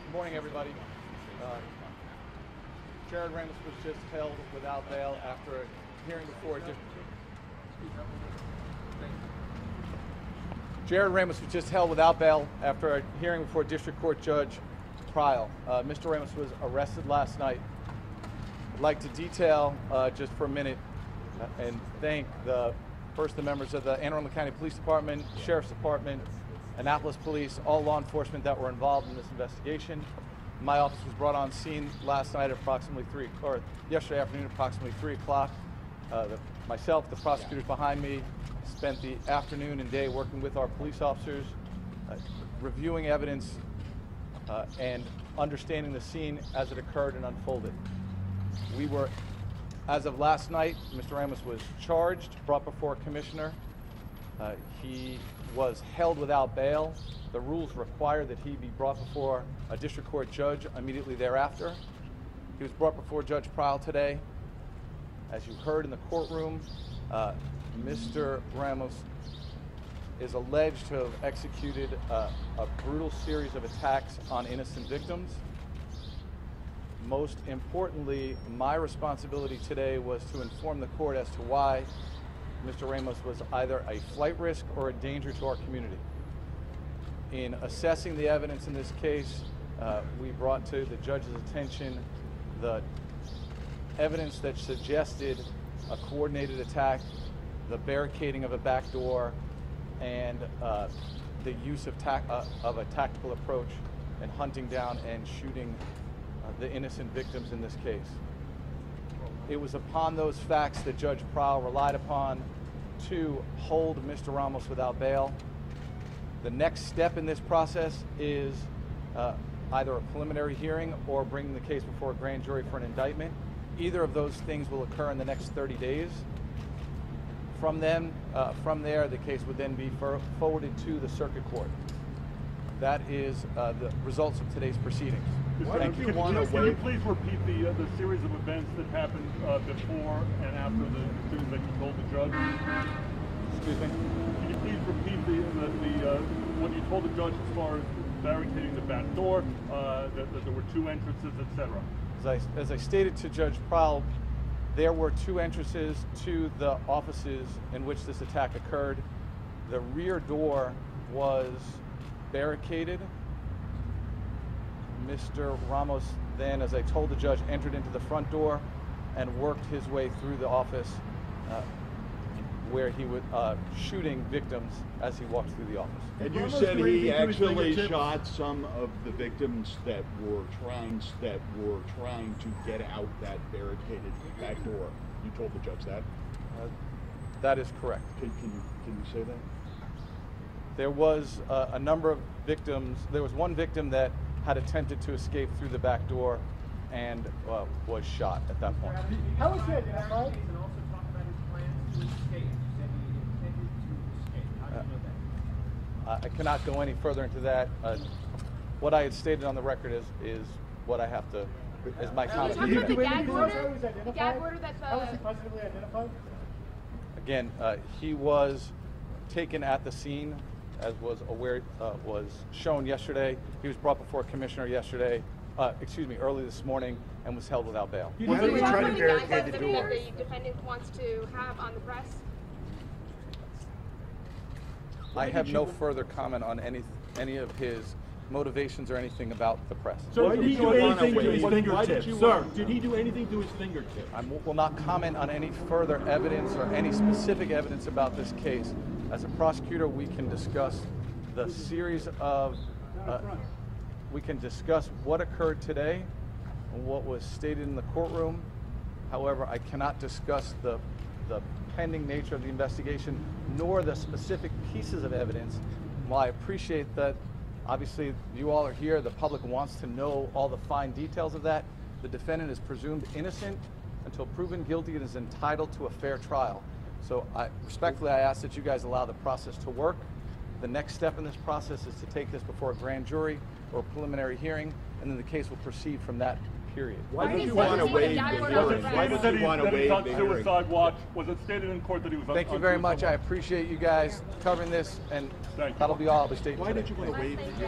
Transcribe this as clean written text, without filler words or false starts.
Good morning, everybody. Jarrod Ramos was just held without bail after a hearing before Jarrod Ramos was just held without bail after a hearing before District Court Judge Trial. Mr. Ramos was arrested last night. I'd like to detail just for a minute and thank first the members of the Anne Arundel County Police Department, Sheriff's Department, Annapolis Police, all law enforcement that were involved in this investigation. My office was brought on scene last night at approximately yesterday afternoon at approximately 3 o'clock. Myself, the prosecutors behind me, spent the afternoon and day working with our police officers, reviewing evidence and understanding the scene as it occurred and unfolded. We were, as of last night, Mr. Ramos was charged, brought before a commissioner. He was held without bail. The rules require that he be brought before a district court judge immediately thereafter. He was brought before Judge Prowl today. As you heard in the courtroom, Mr. Ramos is alleged to have executed a brutal series of attacks on innocent victims. Most importantly, my responsibility today was to inform the court as to why Mr. Ramos was either a flight risk or a danger to our community. In assessing the evidence in this case, we brought to the judge's attention the evidence that suggested a coordinated attack, the barricading of a back door, and the use of a tactical approach in hunting down and shooting the innocent victims in this case. It was upon those facts that Judge Prowl relied upon to hold Mr. Ramos without bail. The next step in this process is either a preliminary hearing or bringing the case before a grand jury for an indictment. Either of those things will occur in the next 30 days. From there, the case would then be forwarded to the circuit court. That is the results of today's proceedings. Can you please repeat the series of events that happened before and after the things that you told the judge? Excuse me? Can you please repeat what you told the judge as far as barricading the back door, that there were 2 entrances, etc.? As I stated to Judge Prowl, there were 2 entrances to the offices in which this attack occurred. The rear door was barricaded. Mr. Ramos then, as I told the judge, entered into the front door and worked his way through the office where he was shooting victims as he walked through the office. And you said he actually shot some of the victims that were trying to get out that barricaded back door. You told the judge that? That is correct. Can you say that? There was a number of victims. There was one victim that had attempted to escape through the back door and was shot at that point. How was he identified? And also talk about his plans to escape. You said he intended to escape. How do you know that? I cannot go any further into that. What I had stated on the record is what I have to, is my comment. Did you do anything else? How was he identified? How was he positively identified? Again, he was taken at the scene, as was shown yesterday. He was brought before a commissioner yesterday, early this morning, and was held without bail. Why did we try to barricade the door? That the defendant wants to have on the press? I have no further comment on any of his motivations or anything about the press. So did he do anything to his fingertips? Sir, did he do anything to his fingertips? I will not comment on any further evidence or any specific evidence about this case. As a prosecutor, we can discuss the series of, we can discuss what occurred today and what was stated in the courtroom. However, I cannot discuss the pending nature of the investigation, nor the specific pieces of evidence. While I appreciate that, obviously, you all are here, the public wants to know all the fine details of that. The defendant is presumed innocent until proven guilty and is entitled to a fair trial. So respectfully, I ask that you guys allow the process to work. The next step in this process is to take this before a grand jury or a preliminary hearing, and then the case will proceed from that period. Why did you want to waive the hearing? Why did you want to waive the hearing? Suicide watch. Was it stated in court that he was on Thank you very much. I appreciate you guys covering this, and that'll be all I'll be stating. Why did you want to waive the hearing?